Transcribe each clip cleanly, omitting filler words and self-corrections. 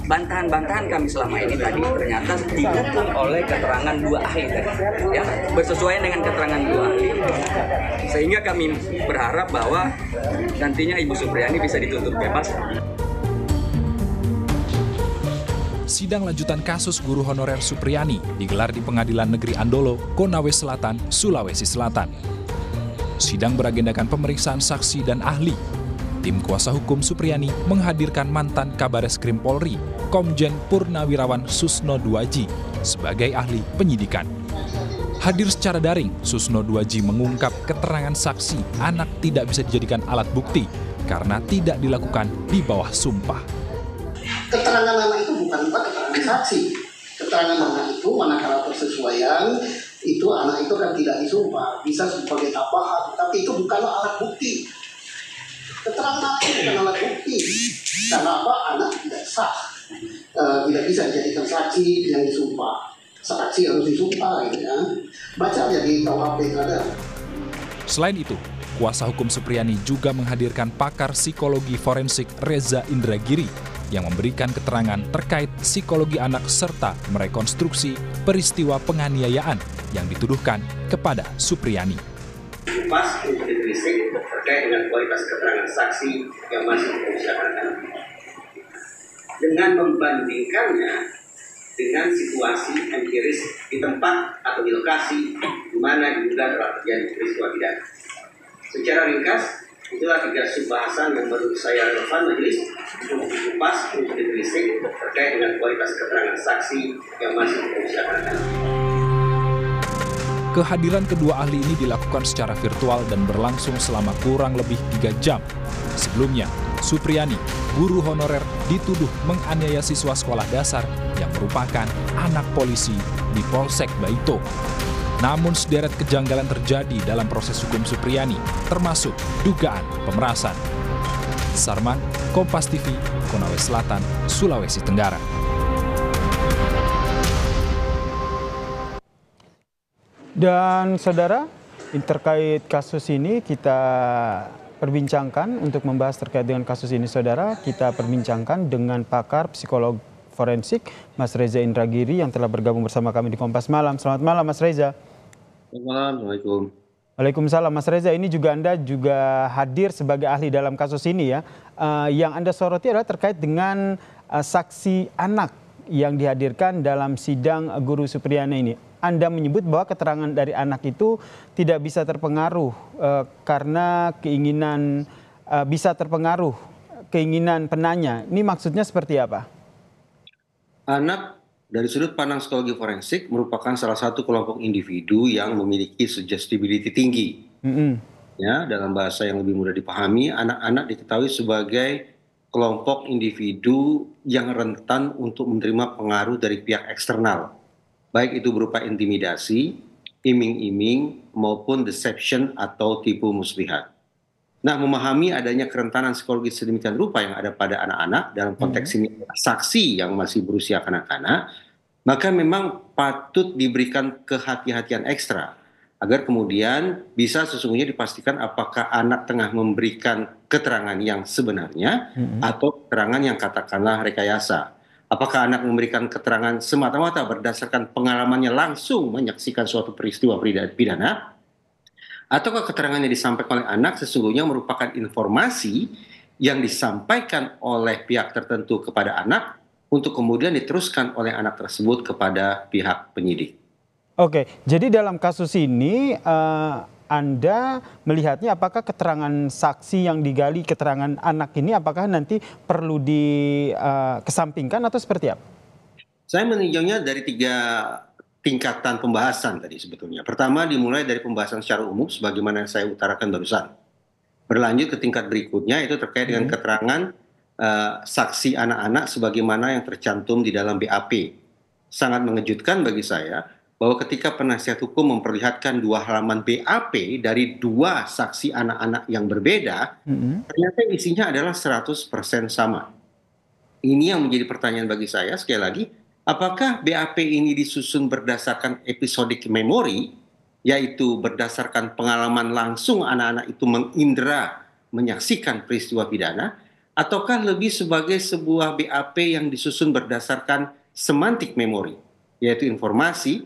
bantahan-bantahan kami selama ini tadi ternyata didukung oleh keterangan dua ahli tadi, ya, bersesuaian dengan keterangan dua ahli, sehingga kami berharap bahwa nantinya Ibu Supriyani bisa dituntut bebas. Sidang lanjutan kasus guru honorer Supriyani digelar di Pengadilan Negeri Andolo, Konawe Selatan, Sulawesi Selatan. Sidang beragendakan pemeriksaan saksi dan ahli. Tim kuasa hukum Supriyani menghadirkan mantan Kabareskrim Polri, Komjen Purnawirawan Susno Duaji, sebagai ahli penyidikan. Hadir secara daring, Susno Duaji mengungkap keterangan saksi anak tidak bisa dijadikan alat bukti karena tidak dilakukan di bawah sumpah. Keterangan anak itu bukan keterangan saksi. Keterangan anak itu manakala persesuaian itu anak itu kan tidak disumpah, bisa sebagai tambahan, tapi itu bukanlah alat bukti. Keterangan anak itu bukan alat bukti. Karena apa? Anak tidak sah, tidak bisa dijadikan saksi yang disumpah. Saksi harus disumpah, gitu ya. Baca aja di KUHP itu ada. Selain itu, kuasa hukum Supriyani juga menghadirkan pakar psikologi forensik Reza Indragiri yang memberikan keterangan terkait psikologi anak serta merekonstruksi peristiwa penganiayaan yang dituduhkan kepada Supriyani. Pas untuk ditelisik terkait dengan kualitas keterangan saksi yang masih berusaha dengan membandingkannya dengan situasi empiris di tempat atau di lokasi di mana diduga telah terjadi peristiwa pidana. Secara ringkas, itulah 3 subbahasan yang menurut saya relevan majelis untuk dikupas untuk ditelisik terkait dengan kualitas keterangan saksi yang masih berusaha. Kehadiran kedua ahli ini dilakukan secara virtual dan berlangsung selama kurang lebih 3 jam. Sebelumnya, Supriyani, guru honorer, dituduh menganiaya siswa sekolah dasar yang merupakan anak polisi di Polsek Baito. Namun sederet kejanggalan terjadi dalam proses hukum Supriyani, termasuk dugaan pemerasan. Sarman, Kompas TV, Konawe Selatan, Sulawesi Tenggara. Dan saudara, terkait kasus ini kita perbincangkan. Untuk membahas terkait dengan kasus ini saudara, kita perbincangkan dengan pakar psikolog forensik Mas Reza Indragiri yang telah bergabung bersama kami di Kompas Malam. Selamat malam Mas Reza. Selamat malam, Assalamualaikum. Waalaikumsalam. Mas Reza, ini juga Anda juga hadir sebagai ahli dalam kasus ini ya. Yang Anda soroti adalah terkait dengan saksi anak yang dihadirkan dalam sidang guru Supriyani ini. Anda menyebut bahwa keterangan dari anak itu tidak bisa terpengaruh karena keinginan penanya. Ini maksudnya seperti apa? Anak dari sudut pandang psikologi forensik merupakan salah satu kelompok individu yang memiliki suggestibility tinggi. Ya, dalam bahasa yang lebih mudah dipahami, anak-anak diketahui sebagai kelompok individu yang rentan untuk menerima pengaruh dari pihak eksternal, baik itu berupa intimidasi, iming-iming, maupun deception atau tipu muslihat. Nah, memahami adanya kerentanan psikologis sedemikian rupa yang ada pada anak-anak, dalam konteks ini saksi yang masih berusia kanak-kanak, maka memang patut diberikan kehati-hatian ekstra agar kemudian bisa sesungguhnya dipastikan apakah anak tengah memberikan keterangan yang sebenarnya atau keterangan yang katakanlah rekayasa. Apakah anak memberikan keterangan semata-mata berdasarkan pengalamannya langsung menyaksikan suatu peristiwa pidana, ataukah keterangan yang disampaikan oleh anak sesungguhnya merupakan informasi yang disampaikan oleh pihak tertentu kepada anak untuk kemudian diteruskan oleh anak tersebut kepada pihak penyidik. Oke, jadi dalam kasus ini Anda melihatnya apakah keterangan saksi yang digali, keterangan anak ini apakah nanti perlu dikesampingkan atau seperti apa? Saya meninjaunya dari 3 tingkatan pembahasan tadi sebetulnya. Pertama dimulai dari pembahasan secara umum sebagaimana yang saya utarakan barusan. Berlanjut ke tingkat berikutnya itu terkait dengan keterangan saksi anak-anak sebagaimana yang tercantum di dalam BAP. Sangat mengejutkan bagi saya bahwa ketika penasihat hukum memperlihatkan 2 halaman BAP dari 2 saksi anak-anak yang berbeda, ternyata isinya adalah 100% sama. Ini yang menjadi pertanyaan bagi saya sekali lagi. Apakah BAP ini disusun berdasarkan episodic memory, yaitu berdasarkan pengalaman langsung anak-anak itu mengindra menyaksikan peristiwa pidana, ataukah lebih sebagai sebuah BAP yang disusun berdasarkan semantik memori, yaitu informasi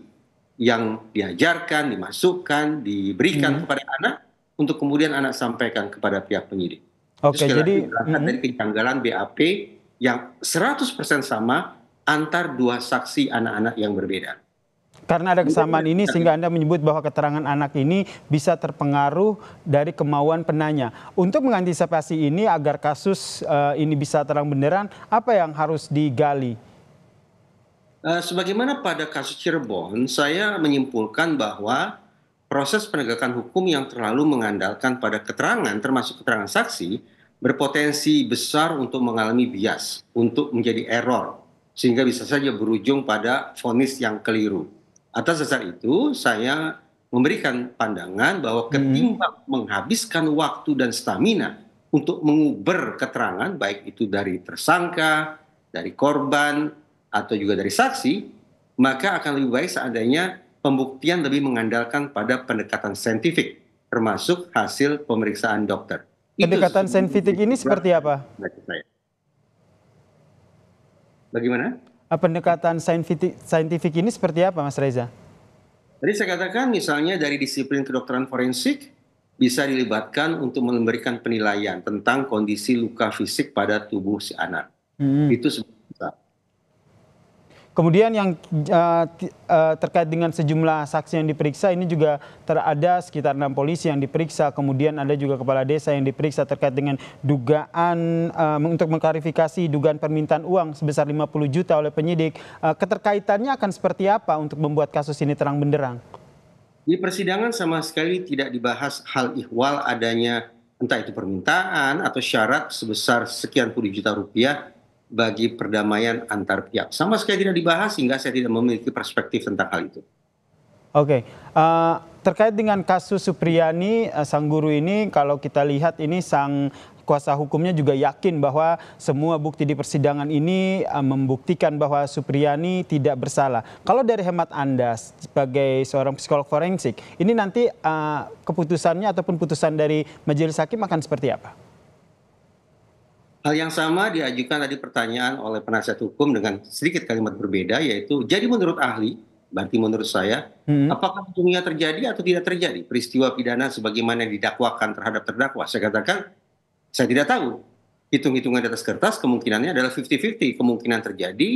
yang diajarkan, dimasukkan, diberikan kepada anak untuk kemudian anak sampaikan kepada pihak penyidik. Oke, jadi berangkat dari kejanggalan BAP yang 100% sama antar dua saksi anak-anak yang berbeda. karena ada kesamaan ini sehingga Anda menyebut bahwa keterangan anak ini bisa terpengaruh dari kemauan penanya. Untuk mengantisipasi ini agar kasus ini bisa terang benderang, apa yang harus digali? Sebagaimana pada kasus Cirebon, saya menyimpulkan bahwa proses penegakan hukum yang terlalu mengandalkan pada keterangan, termasuk keterangan saksi, berpotensi besar untuk mengalami bias, untuk menjadi error, sehingga bisa saja berujung pada vonis yang keliru. Atas dasar itu, saya memberikan pandangan bahwa ketimbang menghabiskan waktu dan stamina untuk menguber keterangan, baik itu dari tersangka, dari korban, atau juga dari saksi, maka akan lebih baik seandainya pembuktian lebih mengandalkan pada pendekatan saintifik, termasuk hasil pemeriksaan dokter. Pendekatan saintifik ini seperti apa? Bagaimana? Pendekatan saintifik ini seperti apa, Mas Reza? Tadi saya katakan misalnya dari disiplin kedokteran forensik bisa dilibatkan untuk memberikan penilaian tentang kondisi luka fisik pada tubuh si anak. Itu sebenarnya. Kemudian yang terkait dengan sejumlah saksi yang diperiksa ini juga ada sekitar 6 polisi yang diperiksa, kemudian ada juga kepala desa yang diperiksa terkait dengan dugaan untuk mengklarifikasi dugaan permintaan uang sebesar 50 juta oleh penyidik. Keterkaitannya akan seperti apa untuk membuat kasus ini terang benderang? Di persidangan sama sekali tidak dibahas hal ihwal adanya entah itu permintaan atau syarat sebesar sekian puluh juta rupiah bagi perdamaian antar pihak. Sama sekali tidak dibahas sehingga saya tidak memiliki perspektif tentang hal itu. Oke, terkait dengan kasus Supriyani, sang guru ini kalau kita lihat ini sang kuasa hukumnya juga yakin bahwa semua bukti di persidangan ini membuktikan bahwa Supriyani tidak bersalah. Kalau dari hemat Anda sebagai seorang psikolog forensik, ini nanti keputusannya ataupun putusan dari majelis hakim akan seperti apa? Hal yang sama diajukan tadi pertanyaan oleh penasihat hukum dengan sedikit kalimat berbeda, yaitu jadi menurut ahli, berarti menurut saya, apakah sesungguhnya terjadi atau tidak terjadi peristiwa pidana sebagaimana yang didakwakan terhadap terdakwa? Saya katakan, saya tidak tahu. Hitung-hitungan di atas kertas kemungkinannya adalah 50-50, kemungkinan terjadi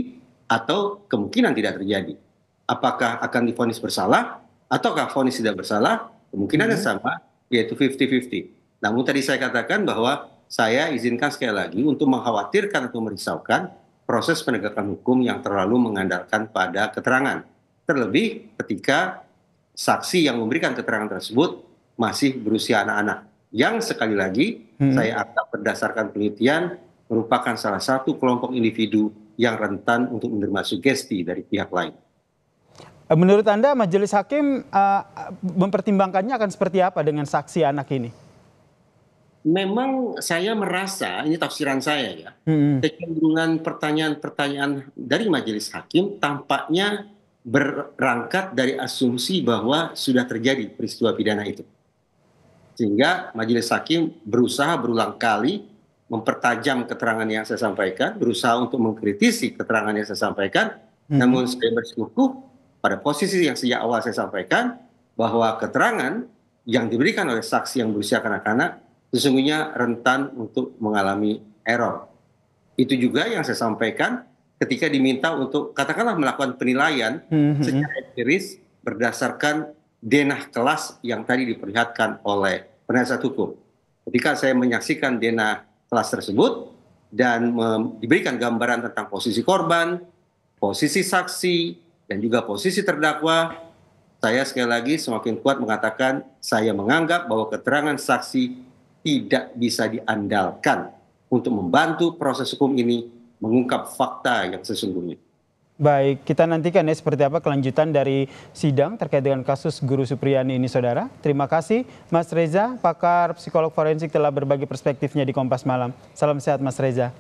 atau kemungkinan tidak terjadi. Apakah akan divonis bersalah ataukah vonis tidak bersalah? Kemungkinannya sama, yaitu 50-50. Namun tadi saya katakan bahwa saya izinkan sekali lagi untuk mengkhawatirkan atau merisaukan proses penegakan hukum yang terlalu mengandalkan pada keterangan. Terlebih ketika saksi yang memberikan keterangan tersebut masih berusia anak-anak. Yang sekali lagi saya anggap berdasarkan penelitian merupakan salah satu kelompok individu yang rentan untuk menerima sugesti dari pihak lain. Menurut Anda majelis hakim mempertimbangkannya akan seperti apa dengan saksi anak ini? Memang saya merasa, ini tafsiran saya ya, kecenderungan pertanyaan-pertanyaan dari majelis hakim tampaknya berangkat dari asumsi bahwa sudah terjadi peristiwa pidana itu. Sehingga majelis hakim berusaha berulang kali mempertajam keterangan yang saya sampaikan, berusaha untuk mengkritisi keterangan yang saya sampaikan, namun saya bersikukuh pada posisi yang sejak awal saya sampaikan bahwa keterangan yang diberikan oleh saksi yang berusia kanak-kanak sesungguhnya rentan untuk mengalami error. Itu juga yang saya sampaikan ketika diminta untuk katakanlah melakukan penilaian secara empiris berdasarkan denah kelas yang tadi diperlihatkan oleh penasihat hukum. Ketika saya menyaksikan denah kelas tersebut dan diberikan gambaran tentang posisi korban, posisi saksi, dan juga posisi terdakwa, saya sekali lagi semakin kuat mengatakan saya menganggap bahwa keterangan saksi tidak bisa diandalkan untuk membantu proses hukum ini mengungkap fakta yang sesungguhnya. Baik, kita nantikan ya seperti apa kelanjutan dari sidang terkait dengan kasus Guru Supriyani ini, Saudara. Terima kasih Mas Reza, pakar psikolog forensik telah berbagi perspektifnya di Kompas Malam. Salam sehat Mas Reza.